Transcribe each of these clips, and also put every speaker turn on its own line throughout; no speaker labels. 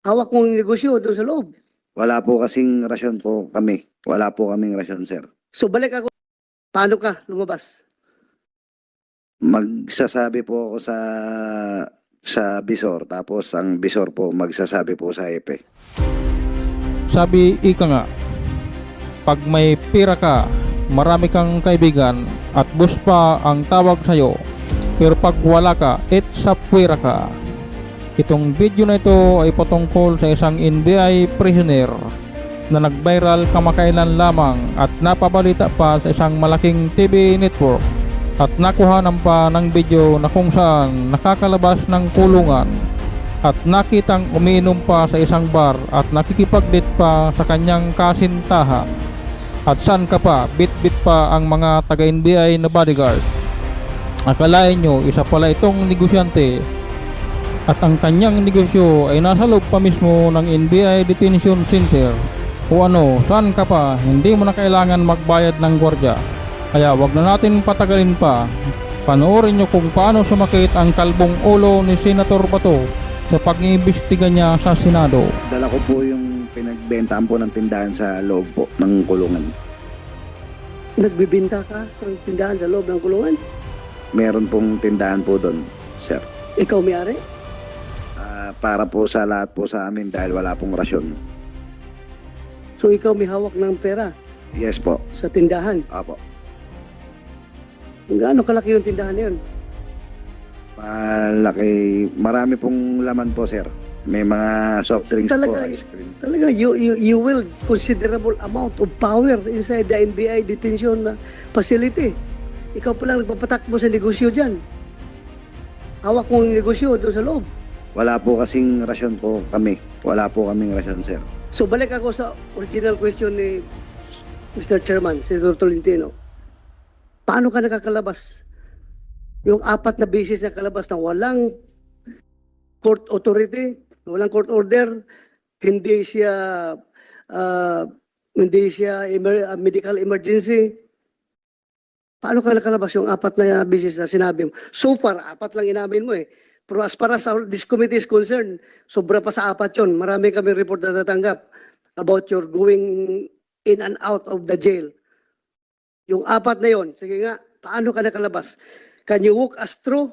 hawak mong negosyo doon sa loob.
Wala po kasing rasyon po kami. Wala po kaming rasyon, sir.
So balik ako. Paano ka lumabas?
Magsasabi po ako sa bisor, tapos ang bisor po magsasabi po sa hepe.
Sabi ika nga, pag may pira ka, marami kang kaibigan at boss pa ang tawag sa'yo, pero pag wala ka, sa puwera ka. Itong video na ito ay patungkol sa isang NBI prisoner na nag-viral kamakailan lamang at napabalita pa sa isang malaking TV network at nakuhanan pa ng video na kung saan nakakalabas ng kulungan at nakitang umiinom pa sa isang bar at nakikipag-date pa sa kanyang kasintahan. At saan ka pa, bit-bit pa ang mga taga-NBI na bodyguard. Akalain nyo, isa pala itong negosyante at ang kanyang negosyo ay nasa loob pa mismo ng NBI Detention Center. O ano, saan ka pa, hindi mo na kailangan magbayad ng gwardiya. Kaya wag na natin patagalin pa. Panoorin nyo kung paano sumakit ang kalbong ulo ni Senator Bato sa pag-iimbestiga niya sa Senado.
Dala ko po yung pinagbentaan po ng tindahan sa loob po ng kulungan.
Nagbibinta ka sa tindahan sa loob ng kulungan?
Meron pong tindahan po doon, sir.
Ikaw may-ari?
Para po sa lahat po sa amin dahil wala pong rasyon.
So ikaw may hawak ng pera
Yes po.
sa tindahan?
Apo.
Gaano kalaki yung tindahan na yun?
Malaki. Marami pong laman po, sir. May mga soft drinks
Talaga,
po, ice cream.
Talaga, you will considerable amount of power inside the NBI detention facility. Ikaw pa lang nagpapatakbo sa negosyo dyan. Hawak mong negosyo doon sa loob.
Wala po kasing rasyon po kami. Wala po kaming rasyon, sir.
So balik ako sa original question ni Mr. Chairman, Senator Tolentino. Paano ka nakakalabas? Yung 4 na beses na kalabas na walang court authority, walang court order, hindi siya medical emergency. Paano ka nakalabas yung 4 na beses na sinabi mo? So far, 4 lang inamin mo eh. Pero as far as this committee is concerned, sobra pa sa 4 yun. Marami kami report na natanggap about your going in and out of the jail. Yung 4 na yun, sige nga, paano ka nakalabas? Can you walk us through?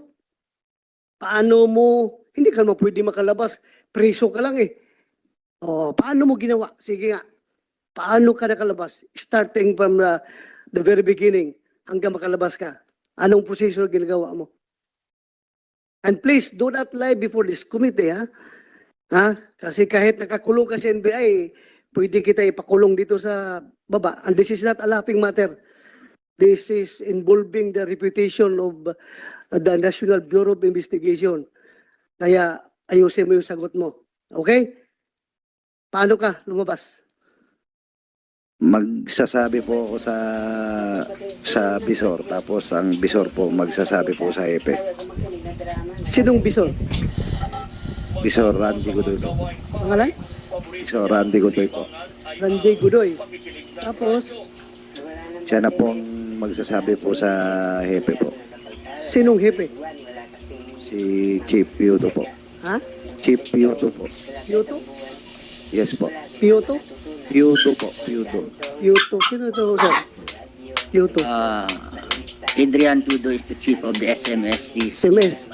Paano mo, hindi ka naman pwede makalabas, preso ka lang eh. O, paano mo ginawa? Sige nga, paano ka nakalabas? Starting from the very beginning hanggang makalabas ka. Anong procedure ginagawa mo? And please, do not lie before this committee, ha? Ha? Kasi kahit nakakulong ka sa NBI, pwede kita ipakulong dito sa baba. And this is not a laughing matter. This is involving the reputation of the National Bureau of Investigation. Kaya ayusin mo yung sagot mo. Okay? Paano ka lumabas?
Magsasabi po ako sa bisor, tapos ang bisor po magsasabi po sa hepe.
Sinong bison?
Bisor Randy Godoy po.
Pangalan?
Bisor Randy Godoy po.
Randy Godoy. Tapos,
Siya na po ang magsasabi po sa hepe po.
sinong hepe?
Si Chief Piuto po.
Ha?
Chief Piuto po.
Piyoto?
Yes po.
Piyoto?
Piuto po. Piuto.
Piyoto. Sino ito, sir? Piyoto.
Adrian Tudo is the chief of the SMSD.
SMS.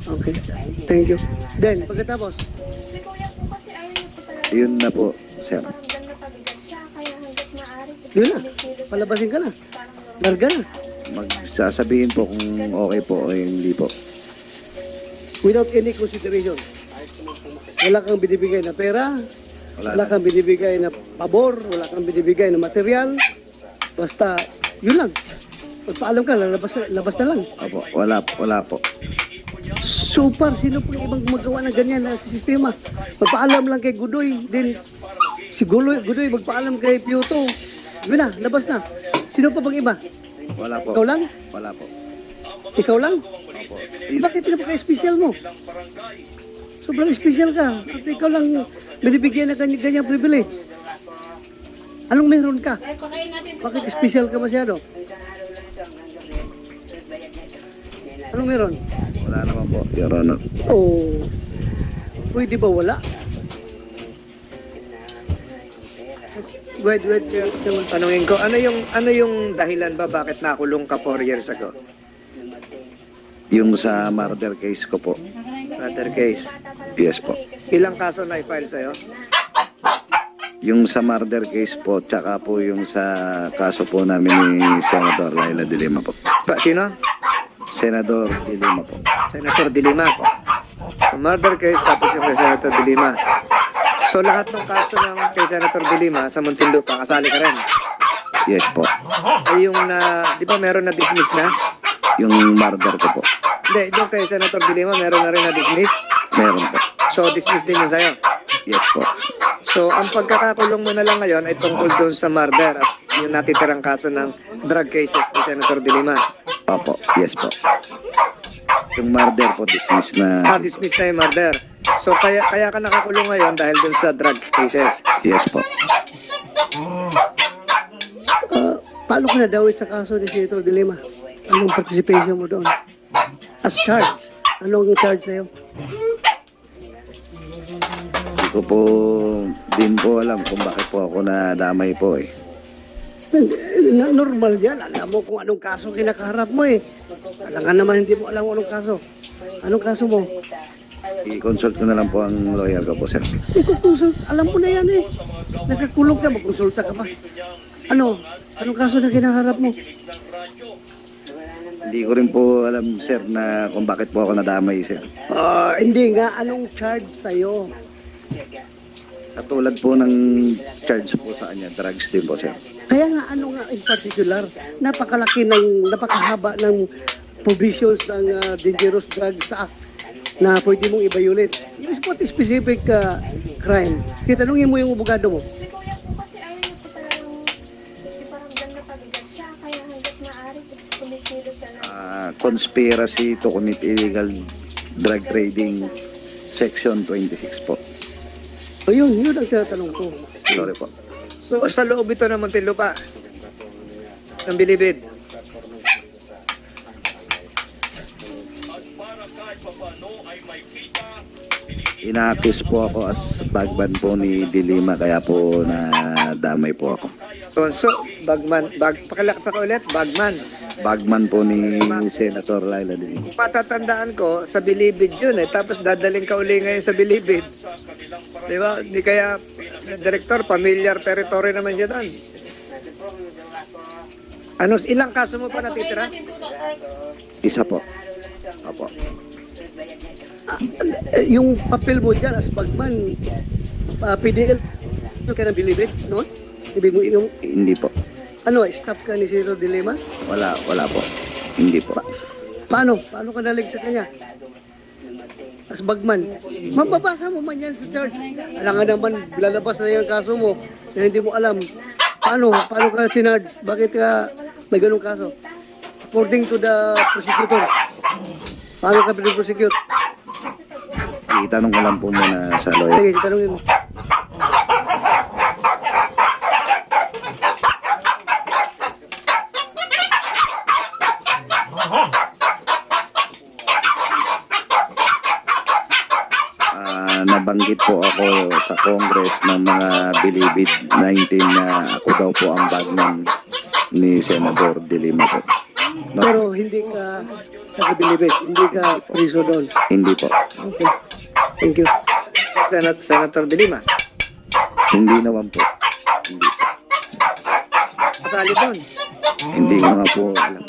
Okay. Thank you. Then, pagkatapos,
Si Kuya po kasi ayaw niyo po talaga.
Yun na po, sir.
Hanggang nakabigat siya, kaya hanggat maaari.
yun na. Palabasin ka na. Larga na.
Magsasabihin po kung okay po o hindi po.
Without any consideration. Wala kang binibigay na pera, wala kang binibigay na pabor, wala kang binibigay na material. Basta, yun lang. Pagpaalam ka, labas na lang.
Opo, wala po.
Super, sino pong ibang magawa ng ganyan na sistema? Magpaalam lang kay Gudoy, din si Gudoy magpaalam kay Piyoto. Yun na, labas na. Sino pa bang iba?
Wala po.
Ikaw lang?
Wala po.
Ikaw lang?
Opo.
Bakit pinapaka-special mo? Sobrang special ka. At ikaw lang binibigyan ng ganyang privilege. Anong meron ka? Bakit special ka masyado? Anong meron?
Wala naman po, Your Honor.
Oh, pwede ba wala? Go ahead.
Tanungin ko, ano yung dahilan ba bakit nakulong ka 4 years ago?
Yung sa murder case ko po.
Murder case.
Yes po.
Ilang kaso na i-file sa'yo?
Yung sa murder case po, tsaka po yung sa kaso po namin ni Senator Laila de Lima po.
Sino?
Senador de Lima po.
Senator De Lima. Murder case tapos yung kay Senator De Lima. So lahat ng kaso ng kay Senator De Lima sa Muntinlupa, kasali ka rin.
Yes po.
Ay yung di ba meron na dismiss na?
Yung murder ko po.
Hindi, yung kay Senator De Lima meron na rin na dismiss.
Meron po.
So dismiss din yung sa'yo.
Yes po.
So ang pagkakakulong mo na lang ngayon ay tungkol doon sa murder at yung natitirang kaso ng drug cases ni Senator De Lima.
Opo. Yes po. Yung murder po, dismiss na.
Dismiss na yung murder. So kaya ka nakakulong ngayon dahil doon sa drug cases.
Yes po.
Paano ka nadawit sa kaso ni Senator De Lima? Anong participation mo doon? As charged. Anong charge sa'yo?
Hindi ko po din po alam kung bakit po ako nadamay po eh.
Normal yan. Alam mo kung anong kaso kinakaharap mo eh. Alam ka naman hindi mo alam kung anong kaso. Anong kaso mo?
I-consult ko na lang po ang lawyer ko po, sir.
Ikukusult. Alam mo na yan eh. Nagkakulong ka, magkonsulta ka pa. Ano? Anong kaso na kinaharap mo?
Hindi ko rin po alam, sir, na kung bakit po ako nadamay, sir.
Hindi nga. Anong charge sa'yo?
Katulad po ng charge po sa kanya, drugs din po, sir.
Kaya nga ano nga in particular, napakahaba ng provisions ng Dangerous Drugs Act na pwede mong i-violate. Yung what specific crime? Titanungin mo yung abogado mo.
Si kuya po kasi ayaw niya po talagang parang ganda pabigat siya. Kaya hanggat maaari, kumikilos siya na.
Conspiracy to commit illegal drug trading, Section 26 po.
O yun ang tinatanong ko.
Sorry po.
So sa loob ito ng Muntinlupa, ng Bilibid.
Ina-accuse po ako as bagman po ni Dilima, kaya po nadamay po ako.
So bagman, pakiulit, bagman.
Bagman po ni Senator Laila de Lima.
Patatandaan ko, sa Bilibid yun eh. Tapos dadaling ka uli ngayon sa Bilibid. Di ba? Di kaya, Director, familiar territory naman siya doon. Ilang kaso mo pa natitira?
Isa po. Opo.
Yung papel mo dyan as bagman, PDL ka ng Bilibid, no? Ibig mo yung,
Hindi po.
staff ka ni Senator De Lima?
Wala po. Hindi po.
Paano ka nalig sa kanya? As bagman. Mababasa mo man yan sa charge. Alam nga naman, lalabas na yung kaso mo na hindi mo alam. Paano ka sinarge? Bakit ka may ganung kaso? According to the prosecutor. Paano ka prosecute?
Itanong ko lang po muna sa lawyer.
Sige, tanongin mo.
Nabanggit po ako sa Congress ng mga Bilibid 19 na ako daw po ang bagman ni Senator De Lima po. No,
Pero hindi ka nagabilibig. Hindi ka priso doon.
hindi po.
Okay. Thank you.
Senator De Lima.
Hindi naman po. Hindi.
Kasali doon.
Hindi ko nga po alam.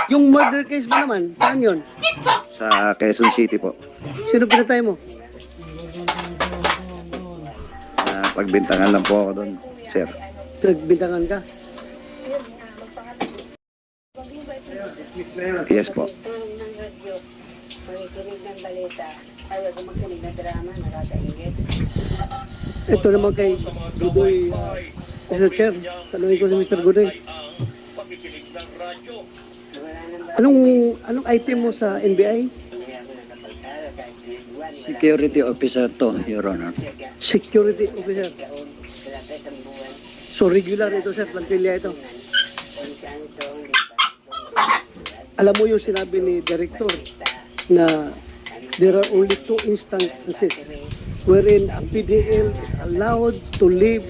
Yung murder case mo naman, saan yun?
Sa Quezon City po.
Sino pinatay mo?
Pagbintangan lang po ako doon, sir.
Nagbintangan ka?
Yes po.
Ito naman kay Godoy, Mr. Chair. Tanungin ko si Mr. Godoy. Anong item mo sa NBI?
Security officer to, Your Honor.
Security officer. So regular ito, sir, plantilla ito. Alam mo yung sinabi ni Director na there are only 2 instances wherein a PDL is allowed to leave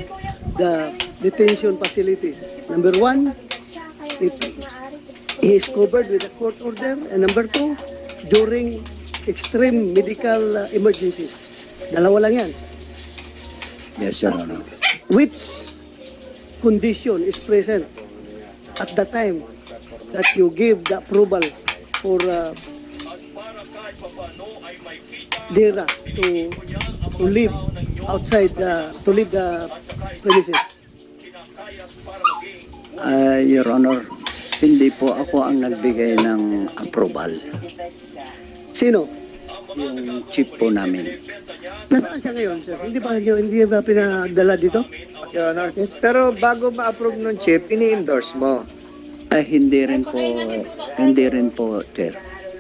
the detention facilities. Number one,
Siya kaya
It-
hanggat maaari.
he is covered with a court order. And number two, during extreme medical emergencies. Dalawa lang yan.
Yes, Your Honor.
Which condition is present at the time that you give the approval for DERA to live outside to leave the premises?
Your Honor, hindi po ako ang nagbigay ng approval.
Sino?
Yung chief po namin.
Nasaan siya ngayon, sir? Hindi ba pinadala dito?
Your Honor. Pero bago ma-approve ng chip, ini-endorse mo.
Ay, hindi rin po, Chair.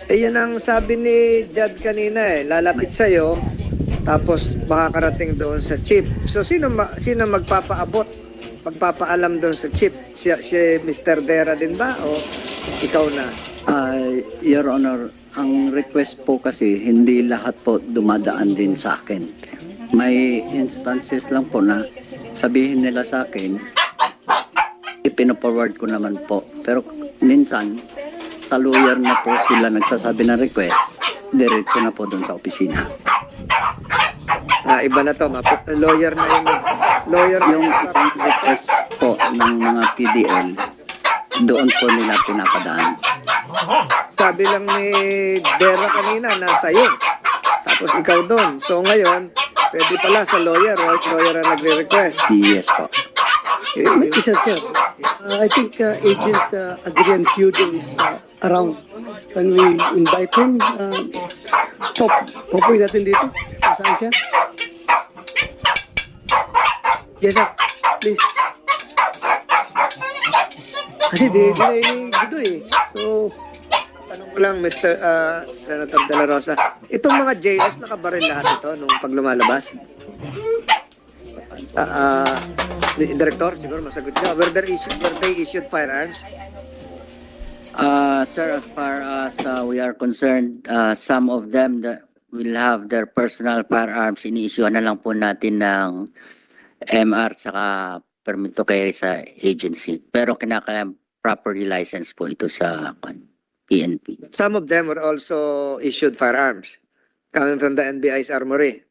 Eh, yun ang sabi ni Jad kanina lalapit sa'yo, tapos makakarating doon sa chip. So, sino magpapaabot, magpapaalam doon sa chip? Si Mr. Dera din ba? O ikaw na?
Your Honor, ang request po kasi hindi lahat po dumadaan din sa akin. May instances lang po na sabihin nila sa akin, ipino-forward ko naman po. Pero minsan, sa lawyer na po sila nagsasabi ng request, diretso na po doon sa opisina.
Iba na to, lawyer na yun. Lawyer na
Yung request po ng mga PDL, doon po nila pinapadaan.
Sabi lang ni Dera kanina, nasa iyo. Tapos ikaw doon. So ngayon, pwede pala sa lawyer, right? Lawyer ang nagre-request.
Yes po.
Mr. Chair, I think Agent Adrian Feudo is around. Can we invite him? Popoy natin dito. Kung saan siya? Yes, sir. Please. Kasi di ni Guido eh. So,
Tanong ko lang, Mr. Senator De La Rosa, itong mga JS, nakabaril lahat ito nung pag lumalabas? Director, siguro masagot niya. Were they issued firearms?
Sir, as far as we are concerned, some of them that will have their personal firearms, ini-issue na lang po natin ng MR saka permit to carry sa agency. Pero kinakailangan properly licensed po ito sa PNP.
Some of them were also issued firearms coming from the NBI's armory.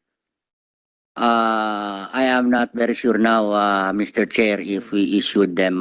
I am not very sure now, Mr. Chair, if we issued them